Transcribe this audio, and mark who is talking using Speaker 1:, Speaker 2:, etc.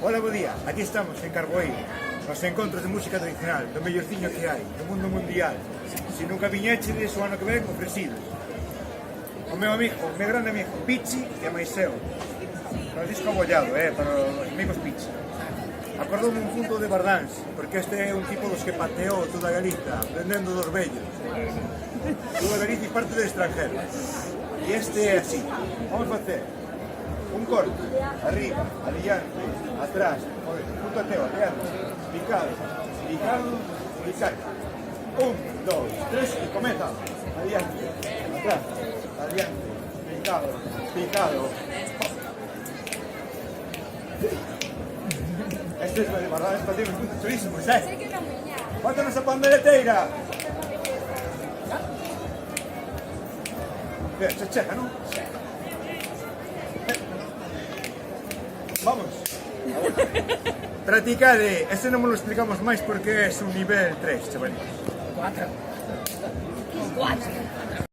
Speaker 1: Hola, bo día, aquí estamos en Carboeiro, nos encontros de música tradicional, do mellorciño que hai, do mundo mundial. Se nunca viñechedes o ano que ven, ofrecidos. O meu amigo, o meu grande amigo, Pichi e máis eu. Francisco Abollado, para os amigos Pichi. Acordoume un punto de Bardáns, porque este é un tipo dos que pateou toda Galiza, aprendendo dos vellos. Toda Galiza e parte do extranjero. E este é así. Vamos facer un corte, arriba, adiante, atrás, punto ateo, adiante, picado, picado, picado. 1, 2, 3 e comeza. Adiante, atrás, adiante, picado, picado. Este é de verdade, para ter uns puntos chulísimos, Bótanos a pandeleteira. Se checa, non? Vamos. Practicade. Este non me lo explicamos máis porque é un nivel 3, chavales.
Speaker 2: 4.